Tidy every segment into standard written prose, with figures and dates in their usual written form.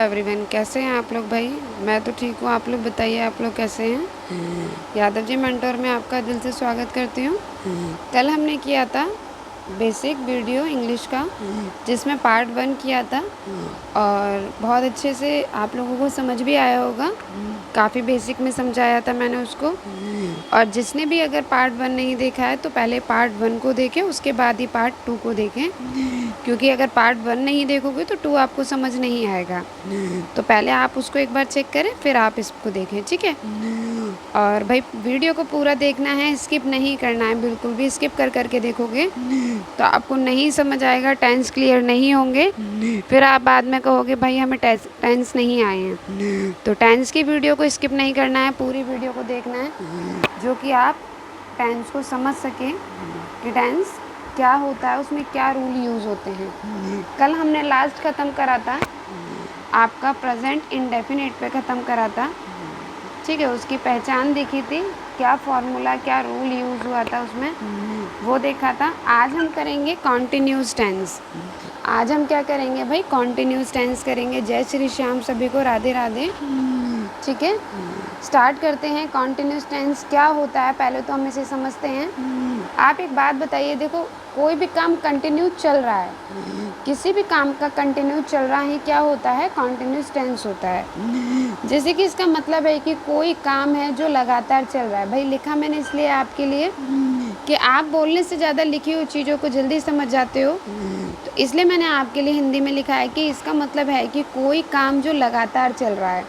Everyone, कैसे हैं आप लोग भाई। मैं तो ठीक हूँ, आप लोग बताइए, आप लोग कैसे हैं। यादव जी मेंटोर में आपका दिल से स्वागत करती हूँ। कल हमने किया था बेसिक वीडियो इंग्लिश का, जिसमें पार्ट 1 किया था और बहुत अच्छे से आप लोगों को समझ भी आया होगा। काफ़ी बेसिक में समझाया था मैंने उसको। और जिसने भी अगर पार्ट 1 नहीं देखा है तो पहले पार्ट 1 को देखें, उसके बाद ही पार्ट 2 को देखें, क्योंकि अगर पार्ट 1 नहीं देखोगे तो 2 आपको समझ नहीं आएगा। तो पहले आप उसको एक बार चेक करें, फिर आप इसको देखें, ठीक है। और भाई वीडियो को पूरा देखना है, स्किप नहीं करना है। बिल्कुल भी स्किप करके देखोगे तो आपको नहीं समझ आएगा, टेंस क्लियर नहीं होंगे, फिर आप बाद में कहोगे भाई हमें टेंस नहीं आए हैं। तो टेंस की वीडियो को स्किप नहीं करना है, पूरी वीडियो को देखना है, जो कि आप टेंस को समझ सकें कि टेंस क्या होता है, उसमें क्या रूल यूज़ होते हैं। कल हमने लास्ट ख़त्म करा था आपका प्रेजेंट इंडेफिनिट पे ख़त्म करा था, ठीक है। उसकी पहचान देखी थी, क्या फॉर्मूला क्या रूल यूज़ हुआ था उसमें, वो देखा था। आज हम करेंगे कॉन्टिन्यूस टेंस। आज हम क्या करेंगे भाई, कॉन्टिन्यूस टेंस करेंगे। जय श्री श्याम सभी को, राधे राधे, ठीक है। स्टार्ट करते हैं। कॉन्टिन्यूस टेंस क्या होता है पहले तो हम इसे समझते हैं। आप एक बात बताइए, देखो कोई भी काम कंटिन्यू चल रहा है, किसी भी काम का कंटिन्यू चल रहा है, क्या होता है, कॉन्टिन्यूस टेंस होता है। जैसे कि इसका मतलब है कि कोई काम है जो लगातार चल रहा है। भाई लिखा मैंने इसलिए आपके लिए कि आप बोलने से ज़्यादा लिखी हुई चीज़ों को जल्दी समझ जाते हो, तो इसलिए मैंने आपके लिए हिंदी में लिखा है कि इसका मतलब है कि कोई काम जो लगातार चल रहा है,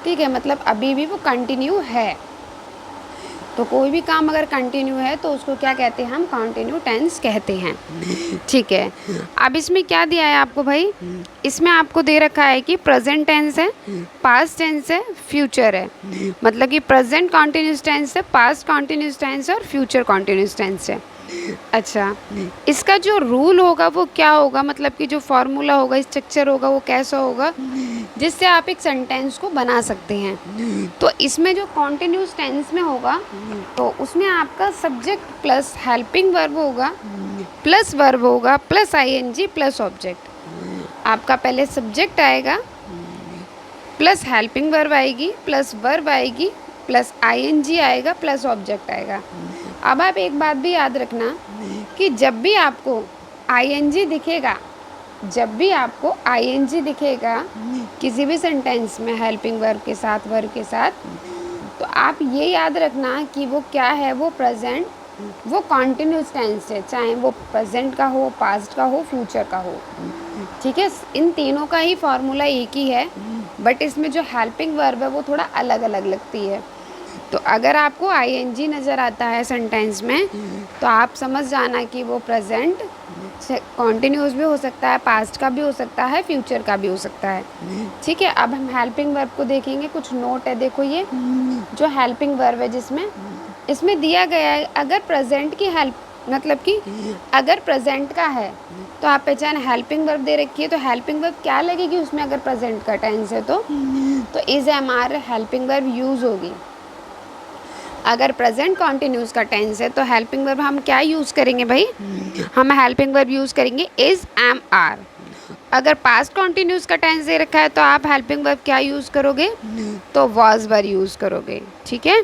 ठीक है, मतलब अभी भी वो कंटिन्यू है। तो कोई भी काम अगर कंटिन्यू है तो उसको क्या कहते हैं, हम कंटिन्यू टेंस कहते हैं, ठीक है। अब इसमें क्या दिया है आपको भाई, इसमें आपको दे रखा है कि प्रेजेंट टेंस है, पास्ट टेंस है, फ्यूचर है। मतलब कि प्रेजेंट कॉन्टिन्यूस टेंस है, पास्ट कॉन्टिन्यूस टेंस है और फ्यूचर कॉन्टिन्यूस टेंस है। अच्छा, इसका जो रूल होगा वो क्या होगा, मतलब कि जो फॉर्मूला होगा, स्ट्रक्चर होगा, वो कैसा होगा जिससे आप एक सेंटेंस को बना सकते हैं। तो इसमें जो कॉन्टिन्यूस टेंस में होगा तो उसमें आपका सब्जेक्ट प्लस हेल्पिंग वर्ब होगा, प्लस वर्ब होगा, प्लस आईएनजी प्लस ऑब्जेक्ट। आपका पहले सब्जेक्ट आएगा, प्लस हेल्पिंग वर्ब आएगी, प्लस वर्ब आएगी, प्लस आईएनजी आएगा, प्लस ऑब्जेक्ट आएगा। अब आप एक बात भी याद रखना कि जब भी आपको आईएनजी दिखेगा, जब भी आपको आईएनजी दिखेगा किसी भी सेंटेंस में हेल्पिंग वर्ब के साथ, वर्ब के साथ, तो आप ये याद रखना कि वो क्या है, वो प्रेजेंट, वो कॉन्टिन्यूस टेंस है, चाहे वो प्रेजेंट का हो, पास्ट का हो, फ्यूचर का हो, ठीक है। इन तीनों का ही फॉर्मूला एक ही है, बट इसमें जो हेल्पिंग वर्ब है वो थोड़ा अलग अलग लगती है। तो अगर आपको आईएनजी नज़र आता है सेंटेंस में तो आप समझ जाना कि वो प्रेजेंट कॉन्टिन्यूस भी हो सकता है, पास्ट का भी हो सकता है, फ्यूचर का भी हो सकता है, ठीक है। अब हम हेल्पिंग वर्ब को देखेंगे। कुछ नोट है, देखो ये जो हेल्पिंग वर्ब है, जिसमें इसमें दिया गया है अगर प्रेजेंट की हेल्प, मतलब कि अगर प्रेजेंट का है तो आप पहचान हेल्पिंग वर्ब दे रखी है, तो हेल्पिंग वर्ब क्या लगेगी उसमें, अगर प्रेजेंट का टेंस है तो is MR helping verb use होगी। अगर प्रेजेंट कॉन्टिन्यूस का टेंस है तो हेल्पिंग वर्ब हम क्या यूज़ करेंगे भाई, हम हेल्पिंग वर्ब यूज़ करेंगे इज एम आर। अगर पास्ट कॉन्टिन्यूस का टेंस दे रखा है तो आप हेल्पिंग वर्ब क्या यूज़ करोगे, तो वॉज वर यूज़ करोगे, ठीक है।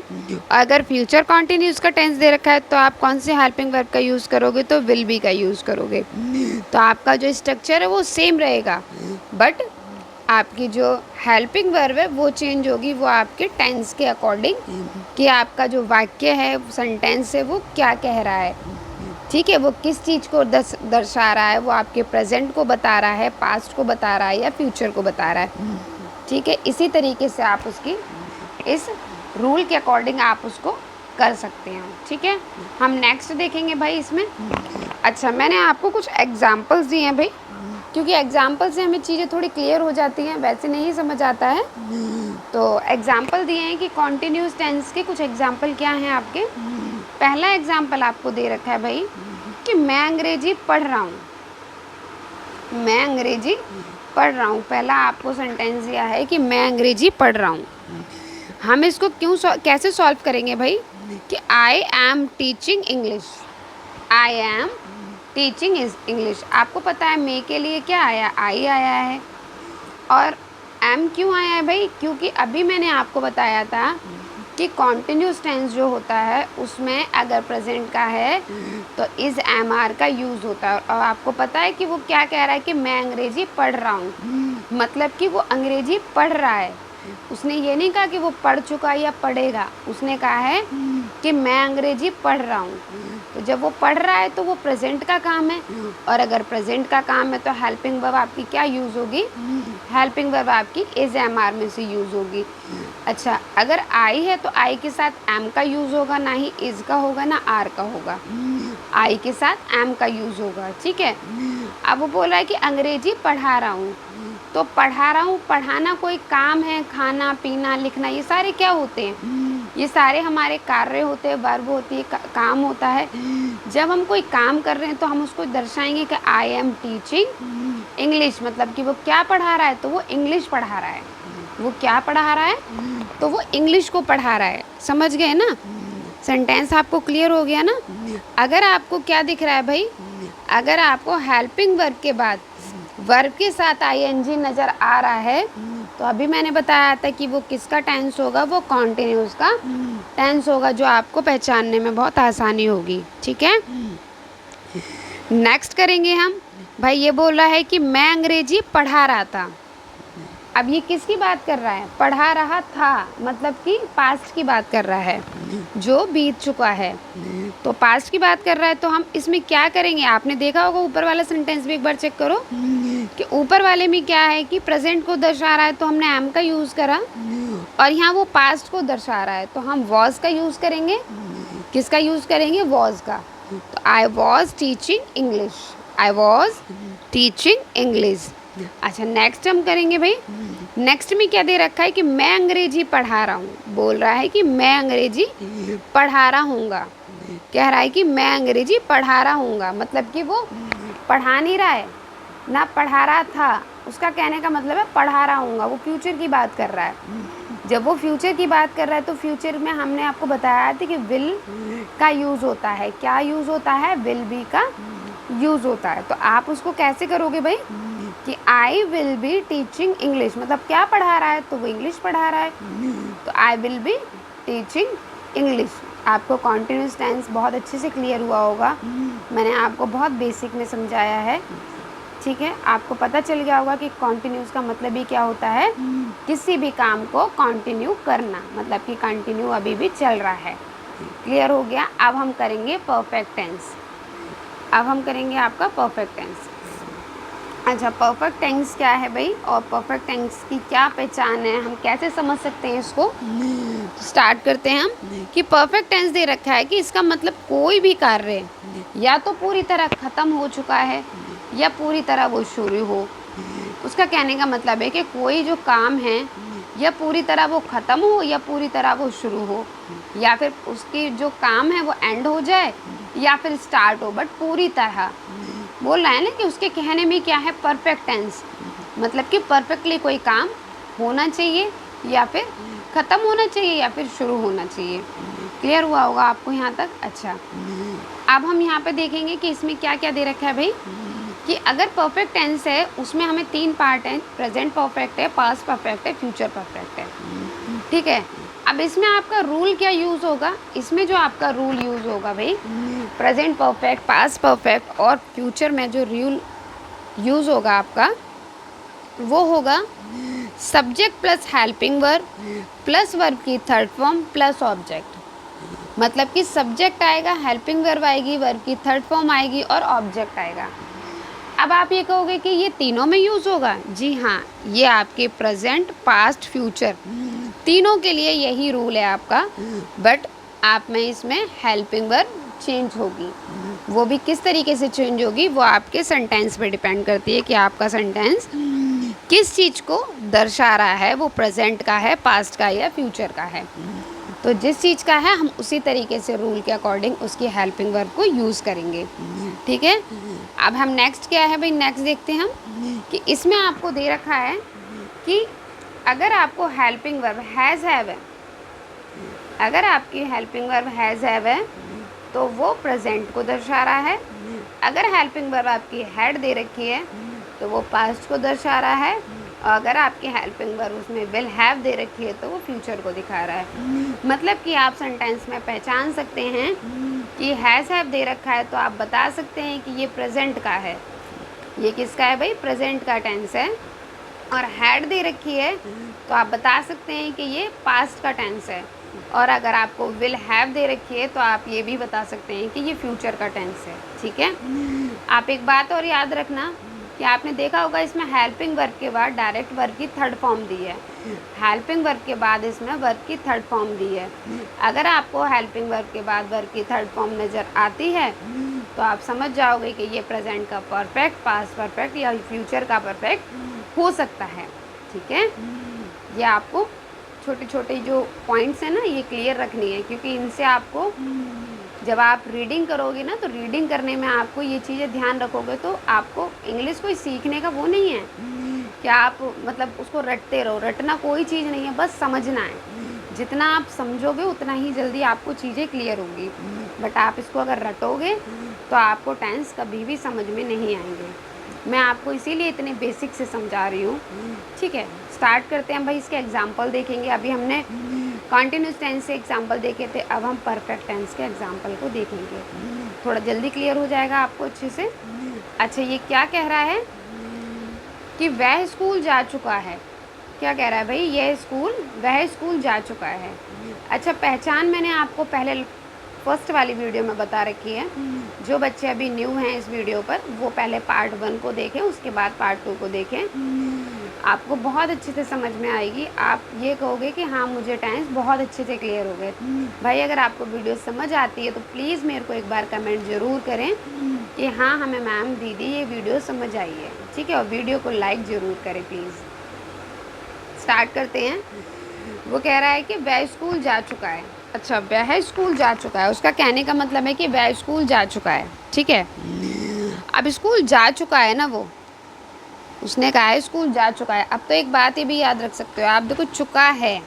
अगर फ्यूचर कॉन्टिन्यूस का टेंस दे रखा है तो आप कौन से हेल्पिंग वर्ब का यूज़ करोगे, तो विल बी का यूज़ करोगे। तो आपका जो स्ट्रक्चर है वो सेम रहेगा, बट आपकी जो हेल्पिंग वर्ब है वो चेंज होगी, वो आपके टेंस के अकॉर्डिंग, कि आपका जो वाक्य है, सेंटेंस है, वो क्या कह रहा है, ठीक है, वो किस चीज़ को दर्शा रहा है, वो आपके प्रेजेंट को बता रहा है, पास्ट को बता रहा है, या फ्यूचर को बता रहा है, ठीक है। इसी तरीके से आप उसकी इस रूल के अकॉर्डिंग आप उसको कर सकते हैं, ठीक है। हम नेक्स्ट देखेंगे भाई इसमें। अच्छा, मैंने आपको कुछ एग्जाम्पल्स दिए हैं भाई, क्योंकि एग्जाम्पल से हमें चीज़ें थोड़ी क्लियर हो जाती हैं, वैसे नहीं समझ आता है। तो एग्जाम्पल दिए हैं कि कॉन्टिन्यूस टेंस के कुछ एग्जाम्पल क्या हैं आपके। पहला एग्जाम्पल आपको दे रखा है भाई कि मैं अंग्रेजी पढ़ रहा हूँ, मैं अंग्रेजी पढ़ रहा हूँ। पहला आपको सेंटेंस दिया है कि मैं अंग्रेजी पढ़ रहा हूँ। हम इसको कैसे सॉल्व करेंगे भाई, कि I am teaching English, I am teaching English. आपको पता है मे के लिए क्या आया, आई आया है, और एम क्यों आया है भाई? क्योंकि अभी मैंने आपको बताया था कि कॉन्टिन्यूस टेंस जो होता है उसमें अगर प्रेजेंट का है तो इज़ एम आर का यूज़ होता है। और आपको पता है कि वो क्या कह रहा है कि मैं अंग्रेज़ी पढ़ रहा हूँ, मतलब कि वो अंग्रेज़ी पढ़ रहा है। उसने ये नहीं कहा कि वो पढ़ चुका या पढ़ेगा, उसने कहा है कि मैं अंग्रेज़ी पढ़ रहा हूँ। तो जब वो पढ़ रहा है तो वो प्रेजेंट का काम है, और अगर प्रेजेंट का काम है तो हेल्पिंग वर्ब आपकी क्या यूज़ होगी? हेल्पिंग वर्ब आपकी इज़ एम आर में से यूज़ होगी। अच्छा, अगर आई है तो आई के साथ एम का यूज़ होगा, ना ही इज़ का होगा ना आर का होगा। आई के साथ एम का यूज़ होगा, ठीक है। अब वो बोल रहा है कि अंग्रेजी पढ़ा रहा हूँ, तो पढ़ा रहा हूँ, पढ़ाना कोई काम है, खाना पीना लिखना ये सारे क्या होते हैं? ये सारे हमारे कार्य होते हैं, वर्ब होती है, काम होता है। जब हम कोई काम कर रहे हैं तो हम उसको दर्शाएंगे कि आई एम टीचिंग इंग्लिश, मतलब कि वो क्या पढ़ा रहा है? तो वो इंग्लिश पढ़ा रहा है। वो क्या पढ़ा रहा है? तो वो इंग्लिश को पढ़ा रहा है। समझ गए ना? सेंटेंस आपको क्लियर हो गया ना? अगर आपको क्या दिख रहा है भाई? अगर आपको हेल्पिंग वर्ब के बाद वर्ब के साथ आईएनजी नज़र आ रहा है तो अभी मैंने बताया था कि वो किसका टेंस होगा? वो कॉन्टिन्यूस का टेंस होगा, जो आपको पहचानने में बहुत आसानी होगी, ठीक है। नेक्स्ट करेंगे हम। भाई ये बोल रहा है कि मैं अंग्रेजी पढ़ा रहा था। अब ये किसकी बात कर रहा है? पढ़ा रहा था, मतलब कि पास्ट की बात कर रहा है, जो बीत चुका है। तो पास्ट की बात कर रहा है तो हम इसमें क्या करेंगे? आपने देखा होगा ऊपर वाला सेंटेंस भी एक बार चेक करो कि ऊपर वाले में क्या है कि प्रेजेंट को दर्शा रहा है तो हमने एम का यूज़ करा, और यहाँ वो पास्ट को दर्शा रहा है तो हम वॉज का यूज़ करेंगे। किसका यूज़ करेंगे? वॉज का। तो I was teaching English, I was teaching English. अच्छा, नेक्स्ट हम करेंगे भाई। नेक्स्ट में क्या दे रखा है कि मैं अंग्रेजी पढ़ा रहा हूँ। बोल रहा है कि मैं अंग्रेजी पढ़ा रहा हूँगा, कह रहा है कि मैं अंग्रेजी पढ़ा रहा हूँगा, मतलब कि वो पढ़ा नहीं रहा है ना पढ़ा रहा था। उसका कहने का मतलब है पढ़ा रहा हूँगा, वो फ्यूचर की बात कर रहा है। जब वो फ्यूचर की बात कर रहा है तो फ्यूचर में हमने आपको बताया था कि विल का यूज़ होता है। क्या यूज़ होता है? विल बी का यूज़ होता है। तो आप उसको कैसे करोगे भाई कि I will be teaching English, मतलब क्या पढ़ा रहा है? तो वो इंग्लिश पढ़ा रहा है, तो I will be teaching English. आपको कॉन्टिन्यूस टेंस बहुत अच्छे से क्लियर हुआ होगा, मैंने आपको बहुत बेसिक में समझाया है, ठीक है। आपको पता चल गया होगा कि कॉन्टिन्यूस का मतलब ही क्या होता है? किसी भी काम को कंटिन्यू करना, मतलब कि कंटिन्यू अभी भी चल रहा है। क्लियर हो गया? अब हम करेंगे परफेक्ट टेंस। अब हम करेंगे आपका परफेक्ट टेंस। अच्छा, परफेक्ट टेंस क्या है भाई, और परफेक्ट टेंस की क्या पहचान है, हम कैसे समझ सकते हैं इसको? स्टार्ट करते हैं हम कि परफेक्ट टेंस दे रखा है कि इसका मतलब कोई भी कार्य या तो पूरी तरह ख़त्म हो चुका है या पूरी तरह वो शुरू हो। उसका कहने का मतलब है कि कोई जो काम है या पूरी तरह वो ख़त्म हो या पूरी तरह वो शुरू हो, या फिर उसकी जो काम है वो एंड हो जाए या फिर स्टार्ट हो, बट पूरी तरह बोल रहा है ना कि उसके कहने में क्या है? परफेक्ट टेंस, मतलब कि परफेक्टली कोई काम होना चाहिए या फिर ख़त्म होना चाहिए या फिर शुरू होना चाहिए। क्लियर हुआ होगा आपको यहाँ तक? अच्छा, अब हम यहाँ पे देखेंगे कि इसमें क्या क्या दे रखा है भाई, कि अगर परफेक्ट टेंस है उसमें हमें 3 पार्ट हैं, प्रेजेंट परफेक्ट है, पास्ट परफेक्ट है, फ्यूचर परफेक्ट है, ठीक है। अब इसमें आपका रूल क्या यूज़ होगा? इसमें जो आपका रूल यूज़ होगा भाई, प्रेजेंट परफेक्ट, पास्ट परफेक्ट और फ्यूचर में जो रूल यूज़ होगा आपका, वो होगा subject plus helping verb plus verb की थर्ड फॉर्म प्लस ऑब्जेक्ट। मतलब कि सब्जेक्ट आएगा, हेल्पिंग वर्ब आएगी, वर्ब की थर्ड फॉर्म आएगी और ऑब्जेक्ट आएगा। अब आप ये कहोगे कि ये तीनों में यूज़ होगा। जी हाँ, ये आपके प्रेजेंट, पास्ट, फ्यूचर तीनों के लिए यही रूल है आपका, बट आप में इसमें हेल्पिंग वर्ब चेंज होगी। वो भी किस तरीके से चेंज होगी, वो आपके सेंटेंस पे डिपेंड करती है कि आपका सेंटेंस किस चीज़ को दर्शा रहा है, वो प्रेजेंट का है, पास्ट का या फ्यूचर का है। तो जिस चीज़ का है हम उसी तरीके से रूल के अकॉर्डिंग उसकी हेल्पिंग वर्ब को यूज़ करेंगे, ठीक है। अब हम नेक्स्ट क्या है भाई, नेक्स्ट देखते हैं हम कि इसमें आपको दे रखा है कि अगर आपको हेल्पिंग वर्ब हैज़ हैव है, अगर आपकी हेल्पिंग वर्ब हैज़ हैव है तो वो प्रेजेंट को दर्शा रहा है। अगर हेल्पिंग वर्ब आपकी हैड दे रखी है तो वो पास्ट को दर्शा रहा है। अगर आपकी हेल्पिंग वर्ब उसमें विल हैव दे रखी है तो वो फ्यूचर को दिखा रहा है। मतलब कि आप सेंटेंस में पहचान सकते हैं कि हैज़ हैव दे रखा है तो आप बता सकते हैं कि ये प्रेजेंट का है। ये किसका है भाई? प्रेजेंट का टेंस है। और हैड दे रखी है तो आप बता सकते हैं कि ये पास्ट का टेंस है। और अगर आपको विल हैव दे रखी है तो आप ये भी बता सकते हैं कि ये फ्यूचर का टेंस है। ठीक है। आप एक बात और याद रखना कि आपने देखा होगा इसमें हेल्पिंग वर्ब के बाद डायरेक्ट वर्ब की थर्ड फॉर्म दी है। हेल्पिंग वर्ब के बाद इसमें वर्ब की थर्ड फॉर्म दी है। अगर आपको हेल्पिंग वर्ब के बाद वर्ब की थर्ड फॉर्म नज़र आती है तो आप समझ जाओगे कि ये प्रेजेंट का परफेक्ट, पास्ट परफेक्ट या फ्यूचर का परफेक्ट हो सकता है। ठीक है। ये आपको छोटे छोटे जो पॉइंट्स हैं ना ये क्लियर रखनी है, क्योंकि इनसे आपको जब आप रीडिंग करोगे ना तो रीडिंग करने में आपको ये चीज़ें ध्यान रखोगे तो आपको इंग्लिश कोई सीखने का वो नहीं है कि आप मतलब उसको रटते रहो। रटना कोई चीज़ नहीं है, बस समझना है। जितना आप समझोगे उतना ही जल्दी आपको चीज़ें क्लियर होंगी। बट आप इसको अगर रटोगे तो आपको टेंस कभी भी समझ में नहीं आएंगे। मैं आपको इसीलिए इतने बेसिक से समझा रही हूँ। ठीक है, स्टार्ट करते हैं भाई। इसके एग्जाम्पल देखेंगे। अभी हमने कॉन्टिन्यूस टेंस से एग्जाम्पल देखे थे, अब हम परफेक्ट टेंस के एग्जाम्पल को देखेंगे। थोड़ा जल्दी क्लियर हो जाएगा आपको अच्छे से। अच्छा, ये क्या कह रहा है कि वह स्कूल जा चुका है। क्या कह रहा है भाई? वह स्कूल जा चुका है। अच्छा, पहचान मैंने आपको पहले फर्स्ट वाली वीडियो में बता रखी है। जो बच्चे अभी न्यू हैं इस वीडियो पर वो पहले पार्ट 1 को देखें, उसके बाद पार्ट 2 को देखें। आपको बहुत अच्छे से समझ में आएगी। आप ये कहोगे कि हाँ मुझे टेंस बहुत अच्छे से क्लियर हो गए। भाई अगर आपको वीडियो समझ आती है तो प्लीज़ मेरे को एक बार कमेंट ज़रूर करें कि हाँ हमें मैम दीदी ये वीडियो समझ आई है। ठीक है, और वीडियो को लाइक ज़रूर करें प्लीज़। स्टार्ट करते हैं। वो कह रहा है कि वह स्कूल जा चुका है। अच्छा, वह स्कूल जा चुका है, उसका कहने का मतलब है कि वह स्कूल जा चुका है। ठीक है, अब स्कूल जा चुका है ना, वो उसने कहा है स्कूल जा चुका है। अब तो एक बात ये भी याद रख सकते हो आप, देखो चुका है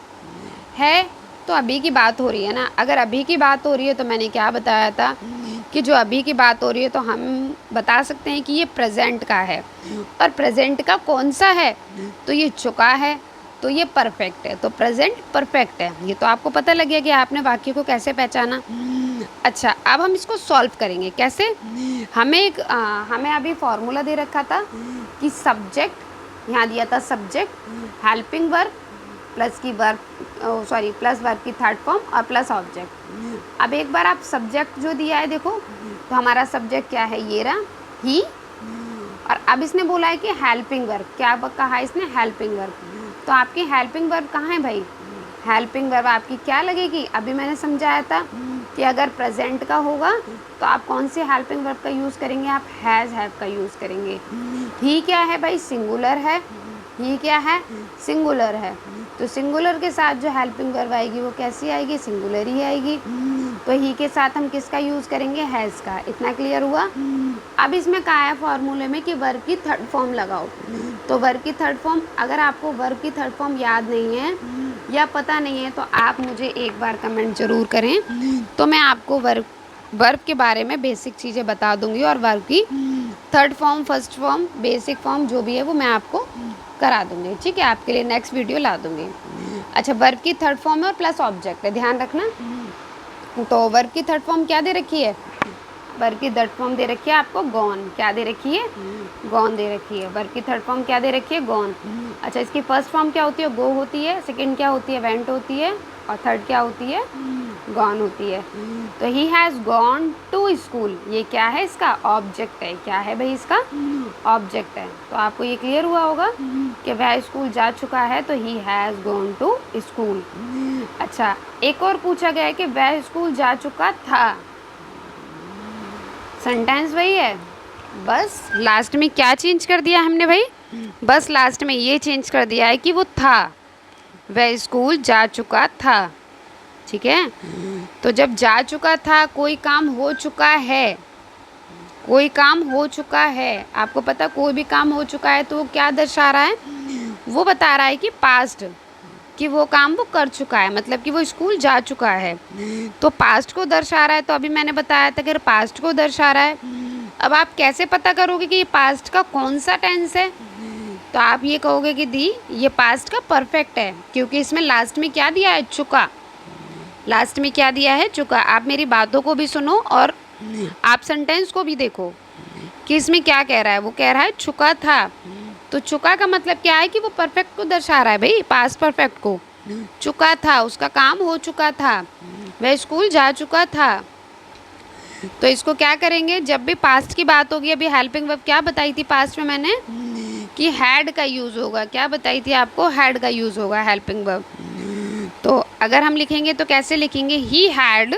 तो अभी की बात हो रही है ना। अगर अभी की बात हो रही है तो मैंने क्या बताया था कि जो अभी की बात हो रही है तो हम बता सकते हैं कि ये प्रेजेंट का है। और प्रेजेंट का कौन सा है? तो ये चुका है, तो ये परफेक्ट है, तो प्रेजेंट परफेक्ट है। ये तो आपको पता लग गया कि आपने वाक्य को कैसे पहचाना। अच्छा, अब हम इसको सॉल्व करेंगे। कैसे? हमें अभी फॉर्मूला दे रखा था कि सब्जेक्ट, यहाँ दिया था subject helping verb plus verb की थर्ड फॉर्म और प्लस ऑब्जेक्ट। अब एक बार आप सब्जेक्ट जो दिया है देखो, तो हमारा सब्जेक्ट क्या है? ये रहा, ही। और अब इसने बोला है कि हेल्पिंग वर्ब, क्या कहा है इसने? Helping verb. तो आपकी हेल्पिंग वर्ब कहाँ है भाई? हेल्पिंग वर्ब आपकी क्या लगेगी? अभी मैंने समझाया था कि अगर प्रेजेंट का होगा तो आप कौन सी हेल्पिंग वर्ब का यूज़ करेंगे? आप हैज़ हैव का यूज़ करेंगे। ही क्या है भाई? सिंगुलर है। ही क्या है? सिंगुलर है। तो सिंगुलर के साथ जो हेल्पिंग वर्ब आएगी वो कैसी आएगी? सिंगुलर ही आएगी। तो ही के साथ हम किसका यूज़ करेंगे? हैज़ का। इतना क्लियर हुआ? अब इसमें कहा है फॉर्मूले में कि वर्ब की थर्ड फॉर्म लगाओ। तो वर्ब की थर्ड फॉर्म, अगर आपको वर्ब की थर्ड फॉर्म याद नहीं है या पता नहीं है तो आप मुझे एक बार कमेंट ज़रूर करें, तो मैं आपको वर्ब के बारे में बेसिक चीज़ें बता दूंगी और वर्ब की third form, first form, basic form जो भी है वो मैं आपको करा दूंगी। ठीक है, आपके लिए नेक्स्ट वीडियो ला दूंगी। अच्छा, वर्ब की थर्ड फॉर्म है और प्लस ऑब्जेक्ट है, ध्यान रखना। तो वर्ब की थर्ड फॉर्म क्या दे रखी है? वर्ब की थर्ड फॉर्म दे रखी है आपको गॉन। क्या दे रखी है? गॉन दे रखी है। वर्ब की थर्ड फॉर्म क्या दे रखी है? गॉन। अच्छा, इसकी फर्स्ट फॉर्म क्या होती है? गो होती है। सेकंड क्या होती है? वेंट होती है। और थर्ड क्या होती है? गॉन होती है। तो he has gone to school, ये क्या है? इसका ऑब्जेक्ट है। क्या है भाई? इसका ऑब्जेक्ट है। तो आपको ये क्लियर हुआ होगा कि वह स्कूल जा चुका है, तो he has gone to school. अच्छा, एक और पूछा गया है कि वह स्कूल जा चुका था। सेंटेंस वही है, बस लास्ट में क्या चेंज कर दिया हमने भाई? बस लास्ट में ये चेंज कर दिया है कि वो था, वह स्कूल जा चुका था। ठीक है, तो जब जा चुका था, कोई काम हो चुका है, कोई काम हो चुका है, आपको पता कोई भी काम हो चुका है तो वो क्या दर्शा रहा है? वो बता रहा है कि पास्ट, कि वो काम वो कर चुका है, मतलब कि वो स्कूल जा चुका है, तो पास्ट को दर्शा रहा है। तो अभी मैंने बताया था कि पास्ट को दर्शा रहा है। अब आप कैसे पता करोगे कि ये पास्ट का कौन सा टेंस है? तो आप ये कहोगे कि दी ये पास्ट का परफेक्ट है, क्योंकि इसमें लास्ट में क्या दिया है, चुका। लास्ट में क्या दिया है, चुका। आप मेरी बातों को भी सुनो और आप सेंटेंस को भी देखो कि इसमें क्या कह रहा है। वो कह रहा है चुका था, तो चुका का मतलब क्या है कि वो परफेक्ट को दर्शा रहा है भाई, पास्ट परफेक्ट को। चुका था, उसका काम हो चुका था, वह स्कूल जा चुका था। तो इसको क्या करेंगे, जब भी पास्ट की बात होगी, अभी हेल्पिंग वर्ब क्या बताई थी पास्ट में मैंने कि हैड का यूज़ होगा। क्या बताई थी आपको, हैड का यूज़ होगा हेल्पिंग वर्ब। तो अगर हम लिखेंगे तो कैसे लिखेंगे, ही हैड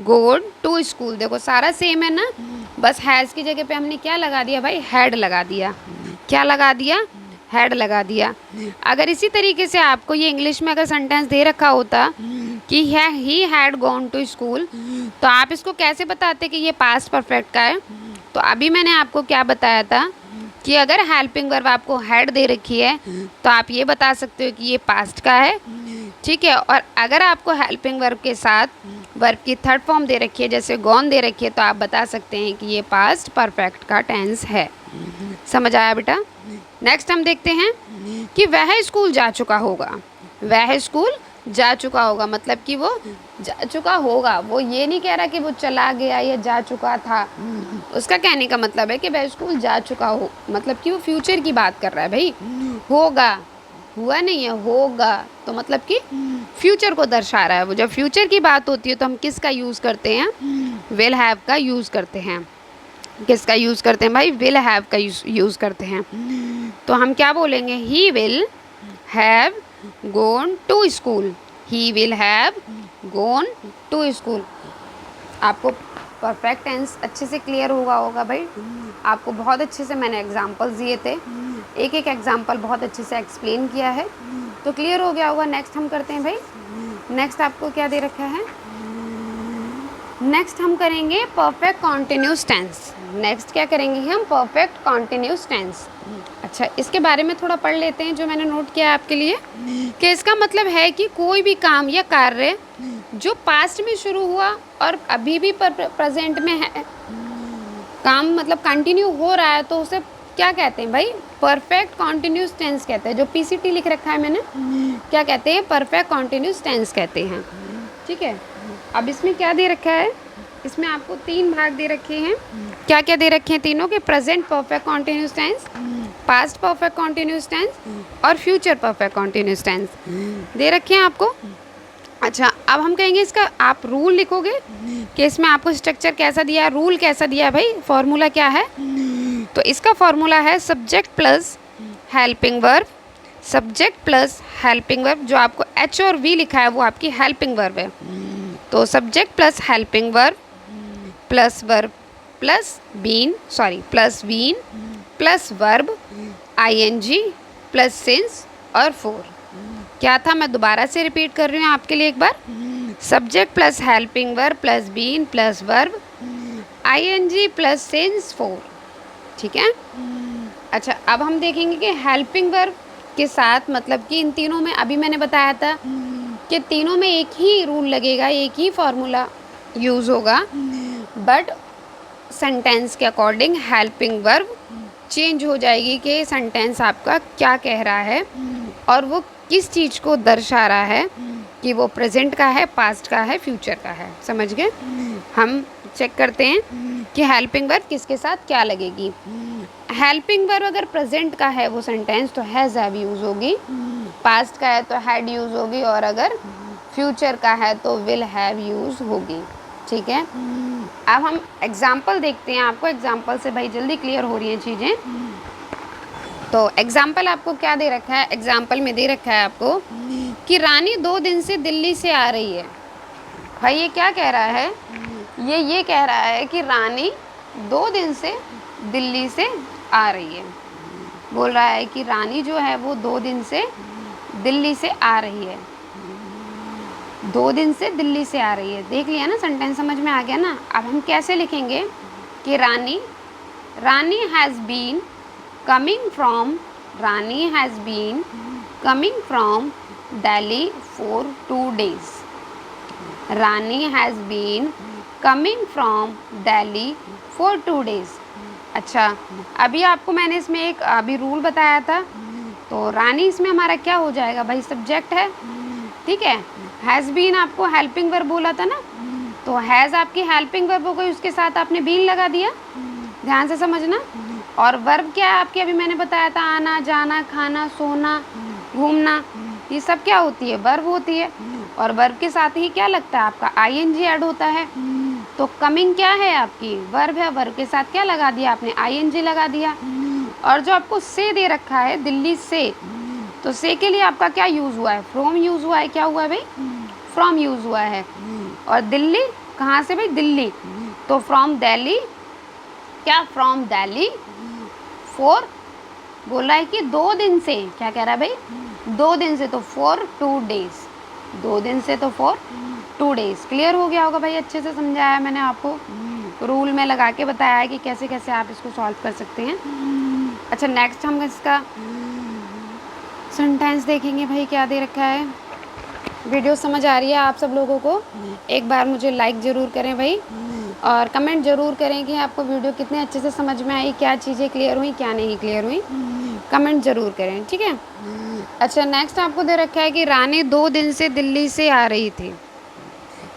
गोड टू स्कूल। देखो सारा सेम है ना, बस हैज़ की जगह पे हमने क्या लगा दिया भाई, हैड लगा दिया। क्या लगा दिया, हैड लगा दिया। अगर इसी तरीके से आपको ये इंग्लिश में अगर सेंटेंस दे रखा होता कि he had gone to school, तो आप इसको कैसे बताते कि ये पास्ट परफेक्ट का है। तो अभी मैंने आपको क्या बताया था कि अगर हेल्पिंग वर्ब आपको हैड दे रखी है तो आप ये बता सकते हो कि ये पास्ट का है, ठीक है। और अगर आपको हेल्पिंग वर्ब के साथ वर्ब की थर्ड फॉर्म दे रखी है, जैसे गॉन दे रखी है, तो आप बता सकते हैं कि ये पास्ट परफेक्ट का टेंस है। समझ आया बेटा। नेक्स्ट हम देखते हैं कि वह स्कूल जा चुका होगा। वह स्कूल जा चुका होगा मतलब कि वो जा चुका होगा। वो ये नहीं कह रहा कि वो चला गया या जा चुका था। उसका कहने का मतलब है कि वह स्कूल जा चुका हो, मतलब कि वो फ्यूचर की बात कर रहा है भाई। होगा, हुआ नहीं है, होगा, तो मतलब कि फ्यूचर को दर्शा रहा है। वो जब फ्यूचर की बात होती है तो हम किसका यूज़ करते हैं, विल हैव का यूज़ करते हैं। किसका यूज़ करते हैं भाई, विल हैव का यूज़ करते हैं। तो हम क्या बोलेंगे, he will have gone to school. He will have gone to school. आपको परफेक्ट टेंस अच्छे से क्लियर होगा भाई। आपको बहुत अच्छे से मैंने एग्जांपल्स दिए थे, एक एक एग्जांपल बहुत अच्छे से एक्सप्लेन किया है, तो क्लियर हो गया होगा। नेक्स्ट हम करते हैं भाई, नेक्स्ट आपको क्या दे रखा है, नेक्स्ट हम करेंगे परफेक्ट कॉन्टिन्यूस टेंस। नेक्स्ट क्या करेंगे हम, परफेक्ट कॉन्टिन्यूस टेंस। अच्छा, इसके बारे में थोड़ा पढ़ लेते हैं जो मैंने नोट किया है आपके लिए, कि इसका मतलब है कि कोई भी काम या कार्य जो पास्ट में शुरू हुआ और अभी भी प्रेजेंट में है, काम मतलब कंटिन्यू हो रहा है, तो उसे क्या कहते हैं भाई, परफेक्ट कॉन्टिन्यूस टेंस कहते हैं। जो पीसीटी लिख रखा है मैंने, क्या कहते हैं, परफेक्ट कॉन्टिन्यूस टेंस कहते हैं, ठीक है। अब इसमें क्या दे रखा है, इसमें आपको तीन भाग दे रखे हैं। क्या क्या दे रखे हैं तीनों के, present perfect continuous tense, past perfect continuous tense और फ्यूचर परफेक्ट कॉन्टिन्यूस टेंस दे रखे हैं आपको। अच्छा, अब हम कहेंगे इसका आप रूल लिखोगे कि इसमें आपको स्ट्रक्चर कैसा दिया है, रूल कैसा दिया है भाई, फॉर्मूला क्या है। तो इसका फॉर्मूला है subject plus helping verb. Subject plus helping verb, जो आपको एच और वी लिखा है वो आपकी हेल्पिंग वर्ब है। तो subject plus helping verb plus verb plus been plus verb ING plus since और फोर। क्या था, मैं दोबारा से रिपीट कर रही हूँ आपके लिए एक बार। Subject plus helping verb plus been plus verb ING plus since for, ठीक है। अच्छा, अब हम देखेंगे कि हेल्पिंग वर्ब के साथ मतलब कि इन तीनों में अभी मैंने बताया था कि तीनों में एक ही रूल लगेगा, एक ही फॉर्मूला यूज़ होगा, बट सेंटेंस के अकॉर्डिंग हेल्पिंग वर्ब चेंज हो जाएगी कि सेंटेंस आपका क्या कह रहा है और वो किस चीज़ को दर्शा रहा है, कि वो प्रेजेंट का है, पास्ट का है, फ्यूचर का है। समझ गए। हम चेक करते हैं कि हेल्पिंग वर्ब किसके साथ क्या लगेगी। हेल्पिंग वर्ब अगर प्रेजेंट का है वो सेंटेंस तो हैज़ हैव यूज़ होगी, पास्ट का है तो हैड यूज़ होगी, और अगर फ्यूचर का है तो विल हैव यूज़ होगी, ठीक है। अब हम एग्जाम्पल देखते हैं, आपको एग्जाम्पल से भाई जल्दी क्लियर हो रही हैं चीज़ें। तो एग्जाम्पल आपको क्या दे रखा है, एग्जाम्पल में दे रखा है आपको कि रानी 2 दिन से दिल्ली से आ रही है। भाई ये क्या कह रहा है, ये कह रहा है कि रानी 2 दिन से दिल्ली से आ रही है। बोल रहा है कि रानी जो है वो 2 दिन से दिल्ली से आ रही है। 2 दिन से दिल्ली से आ रही है, देख लिया ना, सेंटेंस समझ में आ गया ना। अब हम कैसे लिखेंगे कि Rani has been coming from Delhi for 2 days। Rani has been coming from Delhi for 2 days। अच्छा, अभी आपको मैंने इसमें एक अभी रूल बताया था, तो रानी इसमें हमारा क्या हो जाएगा भाई, सब्जेक्ट है, ठीक है। हैज़ बीन आपको हेल्पिंग वर्ब बोला था ना, तो हैज़ आपकी हेल्पिंग वर्ब हो गई, उसके साथ आपने बीन लगा दिया, ध्यान से समझना। और वर्ब क्या है आपके, अभी मैंने बताया था, आना जाना खाना सोना घूमना, ये सब क्या होती है, वर्ब होती है। और वर्ब के साथ ही क्या लगता है आपका, आईएनजी ऐड होता है। तो कमिंग क्या है आपकी, वर्ब है, वर्ब के साथ क्या लगा दिया आपने, आईएनजी लगा दिया। और जो आपको से दे रखा है, दिल्ली से, तो से के लिए आपका क्या यूज़ हुआ है, फ्रॉम यूज़ हुआ है, क्या हुआ है भाई, फ्रॉम यूज़ हुआ है। और दिल्ली कहाँ से भाई, दिल्ली, तो फ्रॉम दिल्ली, क्या फ्रॉम दिल्ली फॉर, बोल रहा है कि 2 दिन से, क्या कह रहा है भाई, 2 दिन से, तो फॉर 2 डेज, 2 दिन से तो फॉर 2 डेज। क्लियर हो गया होगा भाई, अच्छे से समझाया मैंने आपको, रूल में लगा के बताया है कि कैसे कैसे आप इसको सॉल्व कर सकते हैं। अच्छा, नेक्स्ट हम इसका सेंटेंस देखेंगे भाई, क्या दे रखा है। वीडियो समझ आ रही है आप सब लोगों को, एक बार मुझे लाइक ज़रूर करें भाई, और कमेंट ज़रूर करें कि आपको वीडियो कितने अच्छे से समझ में आई, क्या चीज़ें क्लियर हुई क्या नहीं क्लियर हुई, कमेंट ज़रूर करें, ठीक है। अच्छा, नेक्स्ट आपको दे रखा है कि रानी 2 दिन से दिल्ली से आ रही थी,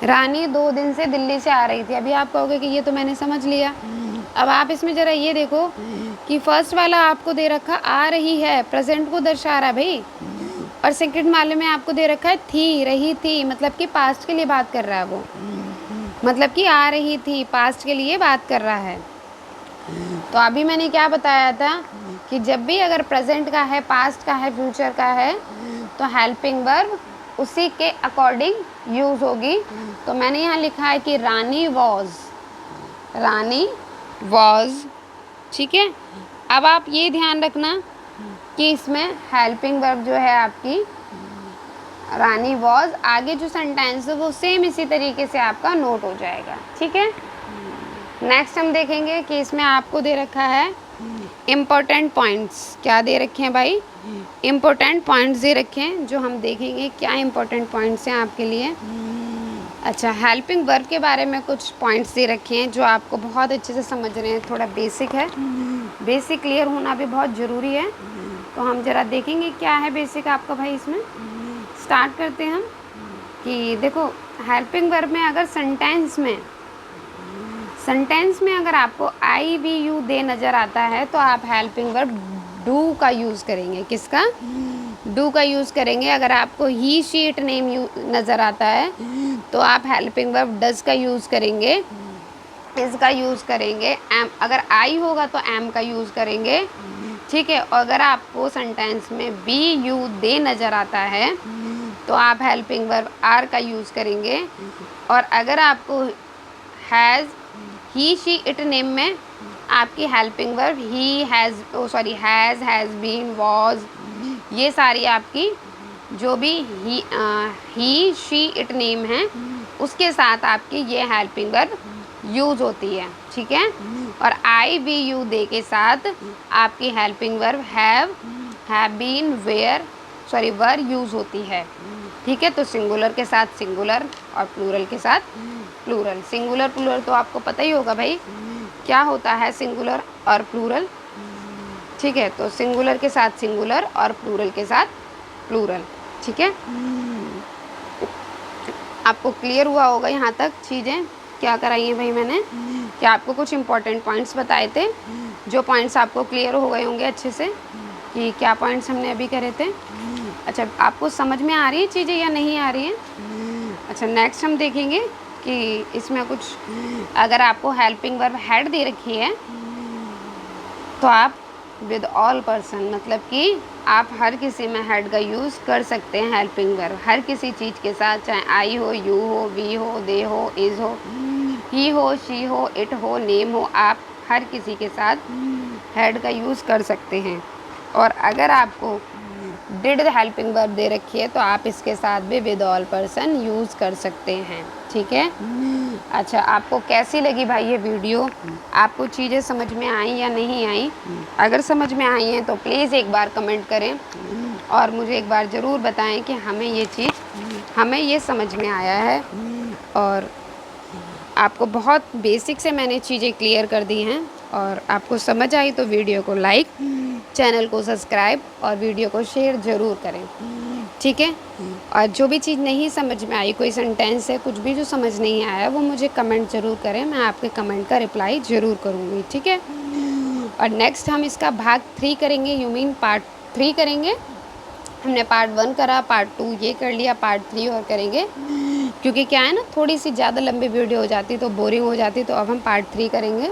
रानी 2 दिन से दिल्ली से आ रही थी। अभी आप कहोगे कि ये तो मैंने समझ लिया, अब आप इसमें ज़रा ये देखो कि फर्स्ट वाला आपको दे रखा आ रही है, प्रेजेंट को दर्शा रहा है भाई, और सेकंड वाले में आपको दे रखा है थी, रही थी, मतलब कि पास्ट के लिए बात कर रहा है वो, मतलब कि आ रही थी, पास्ट के लिए बात कर रहा है। तो अभी मैंने क्या बताया था कि जब भी अगर प्रेजेंट का है, पास्ट का है, फ्यूचर का है, तो हेल्पिंग वर्ब उसी के अकॉर्डिंग यूज़ होगी। तो मैंने यहाँ लिखा है कि रानी वॉज, रानी वॉज, ठीक है। अब आप ये ध्यान रखना कि इसमें हेल्पिंग वर्ब जो है आपकी रानी वॉज, आगे जो सेंटेंस है वो सेम इसी तरीके से आपका नोट हो जाएगा, ठीक है। नेक्स्ट हम देखेंगे कि इसमें आपको दे रखा है इम्पोर्टेंट पॉइंट्स, क्या दे रखे हैं भाई, इम्पोर्टेंट पॉइंट्स दे रखे हैं, जो हम देखेंगे क्या इम्पोर्टेंट पॉइंट्स हैं आपके लिए। अच्छा, हेल्पिंग वर्ब के बारे में कुछ पॉइंट्स दे रखे हैं जो आपको बहुत अच्छे से समझ रहे हैं, थोड़ा बेसिक है, बेसिक क्लियर होना भी बहुत ज़रूरी है। तो हम ज़रा देखेंगे क्या है बेसिक आपका भाई इसमें। स्टार्ट करते हैं हम कि देखो, हेल्पिंग वर्ब में अगर सेंटेंस में अगर आपको आई वी यू दे नज़र आता है, तो आप हेल्पिंग वर्ब डू का यूज़ करेंगे, किसका, डू का यूज़ करेंगे। अगर आपको ही शी इट नेम नज़र आता है, तो आप हेल्पिंग वर्ब डज का यूज़ करेंगे, इसका यूज़ करेंगे। एम, अगर आई होगा तो एम का यूज़ करेंगे, ठीक है। और अगर आपको सेंटेंस में बी यू दे नज़र आता है, तो आप हेल्पिंग वर्ब आर का यूज़ करेंगे। और अगर आपको has, he she it name में आपकी हेल्पिंग वर्ब ही हैज़, हैज़ बीन, वॉज, ये सारी आपकी जो भी ही शी इट नेम है उसके साथ आपकी ये हेल्पिंग वर्ब यूज़ होती है, ठीक है। और आई बी यू दे के साथ आपकी helping verb have been, were use होती है, ठीक है। तो सिंगुलर के साथ सिंगुलर और प्लूरल के साथ प्लूरल। सिंगुलर प्लूरल तो आपको पता ही होगा भाई क्या होता है सिंगुलर और प्लूरल, ठीक है। तो सिंगुलर के साथ सिंगुलर और प्लूरल के साथ प्लूरल, ठीक है। आपको क्लियर हुआ होगा यहाँ तक चीज़ें क्या कराई हैं भाई मैंने, क्या आपको कुछ इंपॉर्टेंट पॉइंट्स बताए थे, जो पॉइंट्स आपको क्लियर हो गए होंगे अच्छे से कि क्या पॉइंट्स हमने अभी करे थे। अच्छा, आपको समझ में आ रही है चीज़ें या नहीं आ रही हैं। अच्छा, नेक्स्ट हम देखेंगे कि इसमें कुछ अगर आपको हेल्पिंग वर्ब हैड दे रखी है, तो आप विद ऑल पर्सन, मतलब कि आप हर किसी में हैड का यूज़ कर सकते हैं हेल्पिंग वर्ब, हर किसी चीज़ के साथ, चाहे आई हो, यू हो, वी हो, दे हो, इज़ हो, ही हो, शी हो, इट हो, नेम हो, आप हर किसी के साथ हैड का यूज़ कर सकते हैं। और अगर आपको डिड हेल्पिंग वर्ब दे रखी है, तो आप इसके साथ भी विद ऑल पर्सन यूज़ कर सकते हैं, ठीक है। अच्छा, आपको कैसी लगी भाई ये वीडियो, आपको चीज़ें समझ में आई या नहीं आई। अगर समझ में आई हैं तो प्लीज़ एक बार कमेंट करें और मुझे एक बार ज़रूर बताएं कि हमें ये समझ में आया है। और आपको बहुत बेसिक से मैंने चीज़ें क्लियर कर दी हैं। और आपको समझ आई तो वीडियो को लाइक, चैनल को सब्सक्राइब और वीडियो को शेयर ज़रूर करें, ठीक है। और जो भी चीज़ नहीं समझ में आई, कोई सेंटेंस है, कुछ भी जो समझ नहीं आया, वो मुझे कमेंट ज़रूर करें, मैं आपके कमेंट का रिप्लाई ज़रूर करूँगी, ठीक है। और नेक्स्ट हम इसका भाग 3 करेंगे, यू मीन पार्ट 3 करेंगे। हमने पार्ट 1 करा, पार्ट 2 ये कर लिया, पार्ट 3 और करेंगे, क्योंकि क्या है ना, थोड़ी सी ज़्यादा लंबी वीडियो हो जाती तो बोरिंग हो जाती, तो अब हम पार्ट 3 करेंगे।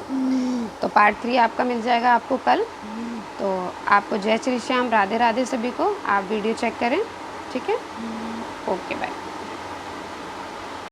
तो पार्ट 3 आपका मिल जाएगा आपको कल। तो आपको जय श्री श्याम, राधे राधे सभी को। आप वीडियो चेक करें, ठीक है। Okay bye.